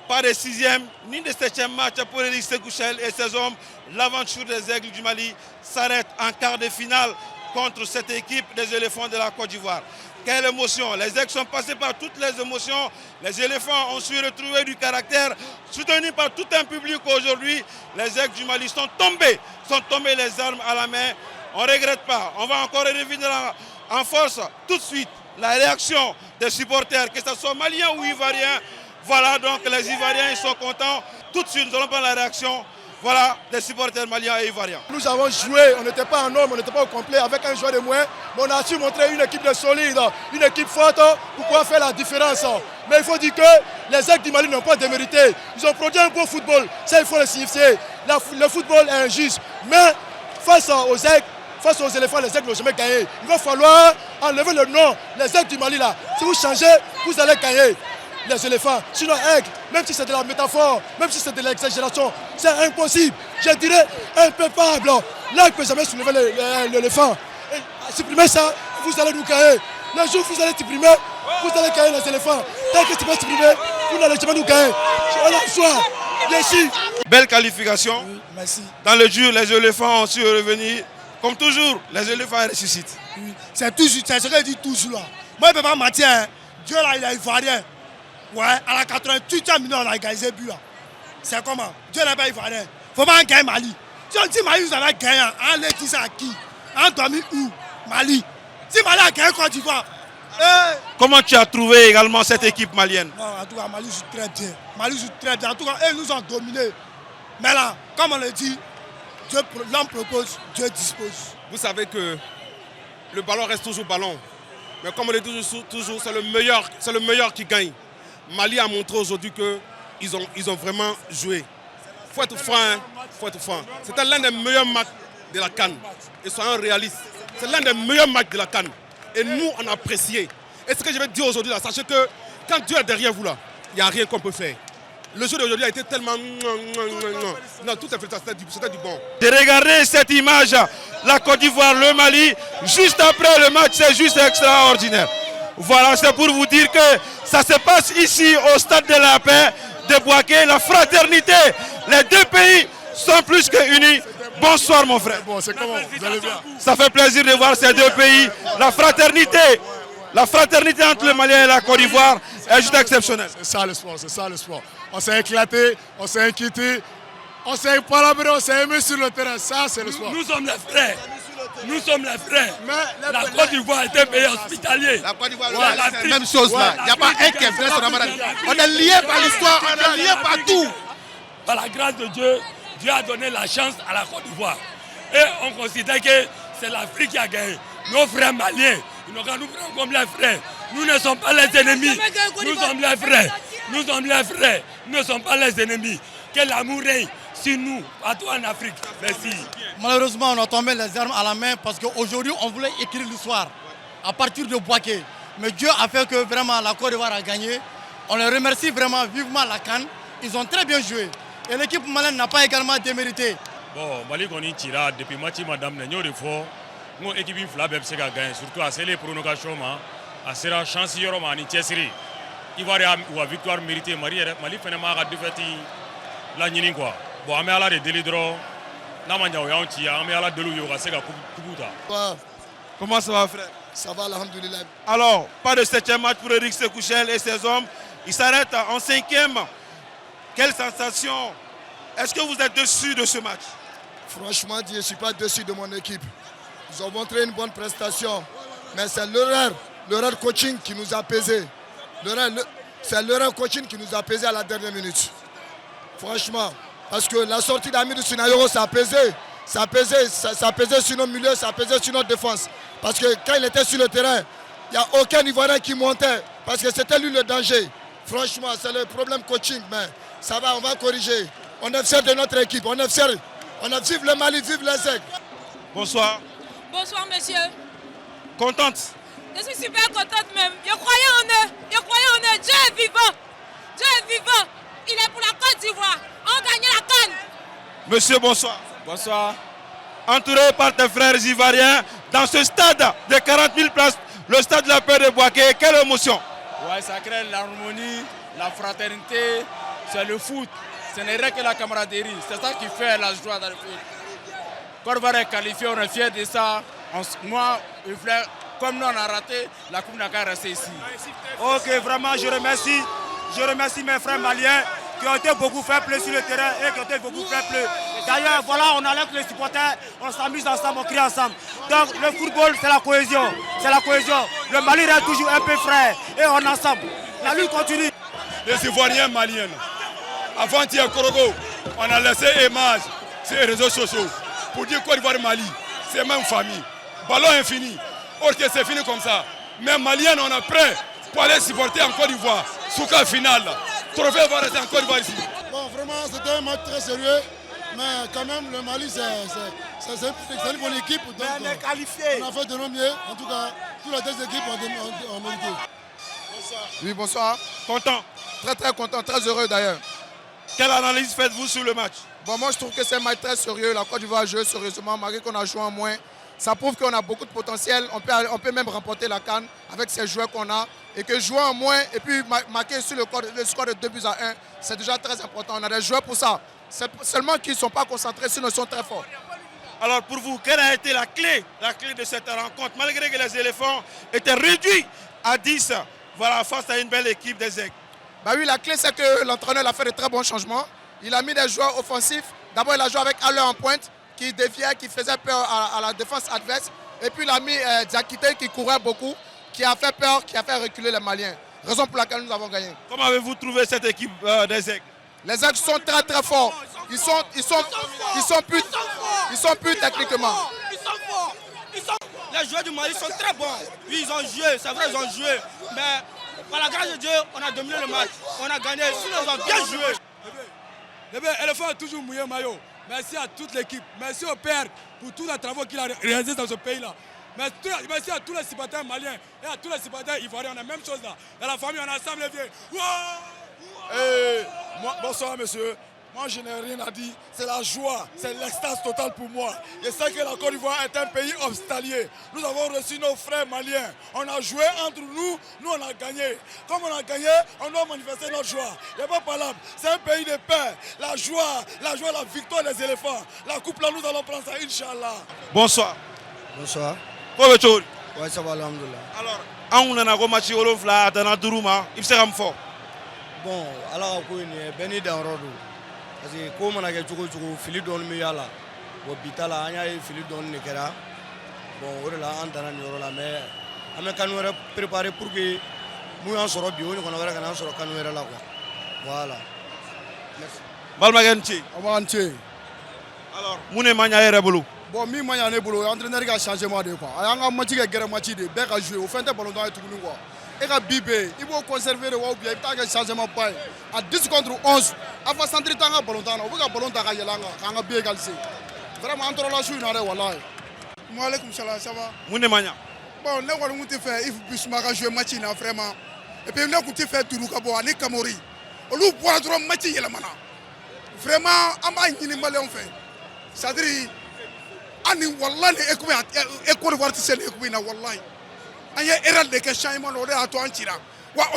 pas de 6e ni de 7e match pour Eric Sékouchel et ses hommes. L'aventure des Aigles du Mali s'arrête en quart de finale contre cette équipe des éléphants de la Côte d'Ivoire. Quelle émotion! Les Aigles sont passés par toutes les émotions. Les éléphants ont su retrouver du caractère, soutenus par tout un public aujourd'hui. Les Aigles du Mali sont tombés les armes à la main. On ne regrette pas. On va encore revenir en force tout de suite. La réaction des supporters, que ce soit maliens ou ivoiriens. Voilà, donc les Ivoiriens ils sont contents. Tout de suite, nous allons prendre la réaction. Voilà, des supporters maliens et ivoiriens. Nous avons joué, on n'était pas en nombre, on n'était pas au complet avec un joueur de moins. Mais on a su montrer une équipe de solide, une équipe forte pour pouvoir faire la différence. Mais il faut dire que les Aigles du Mali n'ont pas démérité. Ils ont produit un beau football, ça il faut le signifier. Le football est injuste. Mais face aux Aigles, face aux éléphants, les Aigles n'ont jamais gagné. Il va falloir enlever le nom, les Aigles du Mali là. Si vous changez, vous allez gagner. Les éléphants, sinon aigle, même si c'est de la métaphore, même si c'est de l'exagération, c'est impossible, je dirais impépable. L'aigle ne peut jamais soulever l'éléphant. Supprimer ça, vous allez nous gagner. Le jour où vous allez supprimer, vous allez gagner les éléphants. Tant que tu vas supprimer, vous n'allez jamais nous gagner. On a le choix. Merci. Belle qualification. Oui, merci. Dans le dur, les éléphants ont su revenir. Comme toujours, les éléphants ressuscitent. Oui. C'est toujours, c'est ce que je dis toujours là. Moi, je ne peux pas mentir. Hein. Dieu là, il est ivoirien. Ouais, à la 88e minute, on a égalisé but là. C'est comment? Dieu n'est pas ivoirien. Il ne faut pas gagner Mali. Si on dit Mali, vous avez gagné, on l'a dit ça à qui? On doit mis où? Mali. Si Mali a gagné Côte d'Ivoire. Comment tu as trouvé également cette équipe malienne? En tout cas, Mali joue très bien. Mali joue très bien. En tout cas, ils nous ont dominés. Mais là, comme on le dit, l'homme propose, Dieu dispose. Vous savez que le ballon reste toujours ballon. Mais comme on le dit toujours, c'est le meilleur qui gagne. Mali a montré aujourd'hui qu'ils ont vraiment joué. Il faut être franc, hein? Faut être franc. C'était l'un des meilleurs matchs de la CAN. Et soyons réalistes. C'est l'un des meilleurs matchs de la CAN. Et nous, on a apprécié. Et ce que je vais dire aujourd'hui, là, sachez que quand Dieu est derrière vous, là, il n'y a rien qu'on peut faire. Le jeu d'aujourd'hui a été tellement... Non, tout est fait, c'était du bon. De regarder cette image, la Côte d'Ivoire, le Mali, juste après le match, c'est juste extraordinaire. Voilà, c'est pour vous dire que ça se passe ici au stade de la paix de Bouaké, la fraternité. Les deux pays sont plus que unis. Bonsoir mon frère. Bon, c'est comment? Vous allez bien? Ça fait plaisir de voir ces deux pays. La fraternité entre le Mali et la Côte d'Ivoire est juste exceptionnelle. C'est ça le sport, c'est ça le sport. On s'est éclaté, on s'est inquiété, on s'est palabré, on s'est aimé sur le terrain. Ça, c'est le sport. Nous sommes les frères. Nous sommes les frères. Mais la Côte d'Ivoire est un pays hospitalier. La Côte d'Ivoire, c'est la même chose là. Il n'y a pas un qui est vrai sur la Ramadan. On est liés par l'histoire, on est liés par tout. Par la grâce de Dieu, Dieu a donné la chance à la Côte d'Ivoire. Et on considère que c'est l'Afrique qui a gagné. Nos frères maliens, ils n'ont qu'à nous prendre comme les frères. Nous ne sommes pas les ennemis. Nous sommes les frères. Nous sommes les frères. Nous ne sommes pas les ennemis. Que l'amour règne sur nous, partout en Afrique. Merci. Malheureusement, on a tombé les armes à la main parce qu'aujourd'hui, on voulait écrire l'histoire à partir de Bouaké. Mais Dieu a fait que vraiment la Côte d'Ivoire a gagné. On les remercie vraiment vivement la CAN. Ils ont très bien joué. Et l'équipe malienne n'a pas également démérité. Bon, Mali kɔni cira depuis match ma daminɛ n y'o de fɔ n ko équipe fila bɛɛ bɛ se ka gagner surtout a selen prolongation ma a sera chance yɔrɔ ma ani cɛsiri Ivoire y'a u ka victoire mérité Mali fɛnɛ m'a ka défaite laɲini quoi bon an bɛ Ala de deli dɔrɔn n'a ma ɲɛ o y'anw ci an bɛ Ala deli u ye u ka se ka coupe ta. Comment ça va frère? Ça va, alhamdoulilah. Alors, pas de 7e match pour Eric Sékouchel et ses hommes. Ils s'arrêtent en 5e. Quelle sensation? Est-ce que vous êtes déçu de ce match? Franchement, je ne suis pas déçu de mon équipe. Ils ont montré une bonne prestation. Mais c'est l'erreur coaching qui nous a pesé. C'est l'erreur coaching qui nous a pesé à la dernière minute. Franchement. Parce que la sortie d'Amidou Sinayoro, ça a pesé. Ça a pesé sur nos milieux, ça a pesé sur notre défense. Parce que quand il était sur le terrain, il n'y a aucun Ivoirien qui montait. Parce que c'était lui le danger. Franchement, c'est le problème coaching. Mais ça va, on va corriger. On est fiers de notre équipe. On est fiers. On a vive le Mali, vive les Aigles. Bonsoir. Bonsoir, monsieur. Contente? Je suis super contente même. Je croyais en eux. Je croyais en eux. Dieu est vivant. Dieu est vivant. Il est pour la Côte d'Ivoire. On gagne la CAN. Monsieur, bonsoir. Bonsoir. Entouré par tes frères ivoiriens dans ce stade de 40 000 places, le stade de la paix de Bouaké, quelle émotion? Ouais, ça crée l'harmonie, la fraternité. c'est le foot. Ce n'est rien que la camaraderie. C'est ça qui fait la joie dans le foot. Côte d'Ivoire est qualifié, on est fiers de ça. Moi, comme nous on a raté, la coupe n'a qu'à rester ici. Ok, vraiment, je remercie mes frères maliens qui ont été beaucoup fair play sur le terrain et qui ont été beaucoup fair play. D'ailleurs, voilà, on alerte les supporters, on s'amuse ensemble, on crie ensemble. Donc le football, c'est la cohésion. C'est la cohésion. Le Mali reste toujours un peu frère et on est ensemble. La lutte continue. Les Ivoiriens maliens, avant-hier Korogo, on a laissé image sur les réseaux sociaux pour dire Côte d'Ivoire Mali, c'est même famille. Ballon infini. Or que c'est fini comme ça. Mais Maliens, on est prêt pour aller supporter en Côte d'Ivoire. Souka finale. Trophée va rester en Côte d'Ivoire ici. Bon, vraiment, c'était un match très sérieux. Mais quand même, le Mali, c'est une bonne équipe. Donc, on est qualifié. On a fait de nos mieux. En tout cas, toutes les deux équipes ont mérité. Bonsoir. Oui, bonsoir. Content. Très très content, très heureux d'ailleurs. Quelle analyse faites-vous sur le match? Bon, moi je trouve que c'est un match très sérieux. La Côte d'Ivoire joue sérieusement, malgré qu'on a joué en moins. Ça prouve qu'on a beaucoup de potentiel. On peut même remporter la CAN avec ces joueurs qu'on a. Et que jouer en moins et puis marquer sur le score de 2 buts à 1, c'est déjà très important. On a des joueurs pour ça. C'est seulement qu'ils ne sont pas concentrés, sinon ils sont très forts. Alors pour vous, quelle a été la clé de cette rencontre? Malgré que les éléphants étaient réduits à 10, voilà, face à une belle équipe des Aigles. Bah oui, la clé c'est que l'entraîneur a fait de très bons changements. Il a mis des joueurs offensifs. D'abord il a joué avec Aller en pointe, qui déviait, qui faisait peur à la défense adverse. Et puis il a mis Diakité qui courait beaucoup, qui a fait peur, qui a fait reculer les Maliens. Raison pour laquelle nous avons gagné. Comment avez-vous trouvé cette équipe des Aigles? Les Aigles sont très très forts. Ils sont plus techniquement. Les joueurs du Mali sont très bons. Oui, ils ont joué, c'est vrai, ils ont joué. Mais par la grâce de Dieu, on a dominé le match. On a gagné, sinon ils ont bien joué. L'éléphant a toujours mouillé maillot. Merci à toute l'équipe. Merci au père pour tous les travaux qu'il a réalisés dans ce pays-là. Merci à tous les supporters maliens et à tous les supporters ivoiriens. On a la même chose là. Dans la famille, on est ensemble les vieux. Bonsoir monsieur. Moi je n'ai rien à dire. C'est la joie, c'est l'extase totale pour moi. Je sais que la Côte d'Ivoire est un pays hospitalier. Nous avons reçu nos frères maliens. On a joué entre nous, nous on a gagné. Comme on a gagné, on doit manifester notre joie. Il n'y a pas parlable. C'est un pays de paix. La joie, la victoire des éléphants. La coupe là, nous allons prendre ça, Inch'Allah. Bonsoir. Bonsoir. Comment tu vas? Oui, ça va, alhamdoulilah. Alors, on a un match à la Duruma, il sera fort. Bon, alors, on est béni dans le parce que comme on a fait Philippe Don Miyala, bon, Bitala, on a Philippe Don Nekera, bon, on a entendu là, mais on a préparé pour que nous en sorons bio, nous on a un sort canouera là, voilà. Merci. Balmaganti. Amanti. Alors, Mouné Mania est rebolo. Bon, mi Mania est rebolo, l'entraîneur a changé moi de quoi. Il y a un match qui est match de bec à jouer, au fin de ballon dans tout le monde. Et la Bibé, il faut conserver le wall, il y a un changement pas. À 10 contre 11, avant centrer tant à ballon, on va ballon à Yalanga, on a bien égalisé. Vraiment, entre la chouine, on a voilà. Moi, alaikum salam, ça va? Mouné Mania. Bon, nous allons faire, il faut plus marquer jouer match là vraiment. Et puis nous allons faire tout le Cabo, à Kamori. On nous boit trop match là maintenant. Vraiment, on va y aller on fait. C'est-à-dire, on est wallah les écoles voir si c'est les écoles na wallah. On y a erreur de question, on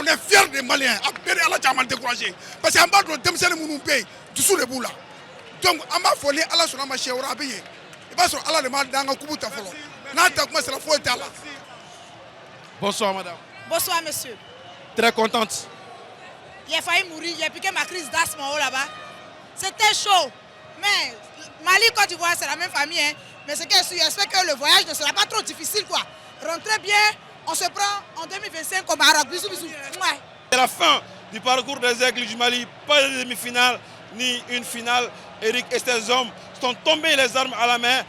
est fiers des Maliens. À la jambe découragé. Parce qu'en bas de Demsel Mounoupé, dessous les boules là. Donc, on m'a volé à la sur la machine au rabais. Et bien, sur Allah le mal dans un coup de follow. C'est la faute là. Bonsoir, madame. Bonsoir, monsieur. Très contente. Il a failli mourir, j'ai piqué ma crise d'asthme là-bas. C'était chaud. Mais Mali, Côte d'Ivoire, c'est la même famille. Hein. Mais ce que j'espère que le voyage ne sera pas trop difficile, quoi. Rentrez bien, on se prend en 2025 comme Maroc. Bisous, bisous. Ouais. C'est la fin du parcours des Aigles du Mali. Pas de demi-finale ni une finale. Eric et ses hommes sont tombés les armes à la main.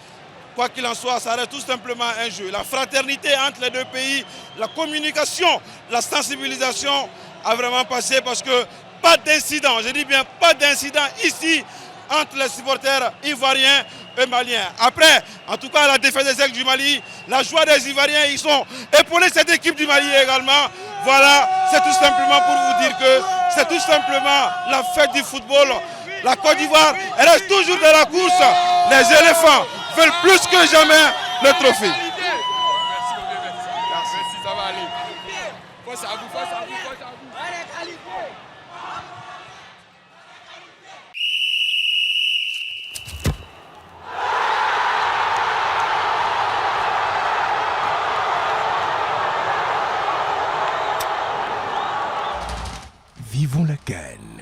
Quoi qu'il en soit, ça reste tout simplement un jeu. La fraternité entre les deux pays, la communication, la sensibilisation a vraiment passé parce que pas d'incident, je dis bien pas d'incident ici entre les supporters ivoiriens et maliens. Après, en tout cas, la défaite des Aigles du Mali, la joie des Ivoiriens, ils sont épaulés cette équipe du Mali également. Voilà, c'est tout simplement pour vous dire que c'est tout simplement la fête du football. La Côte d'Ivoire, elle reste toujours dans la course. Les éléphants veulent plus que jamais le trophée. Merci, ça va aller. Force à vous, force à vous, force à vous. africaine.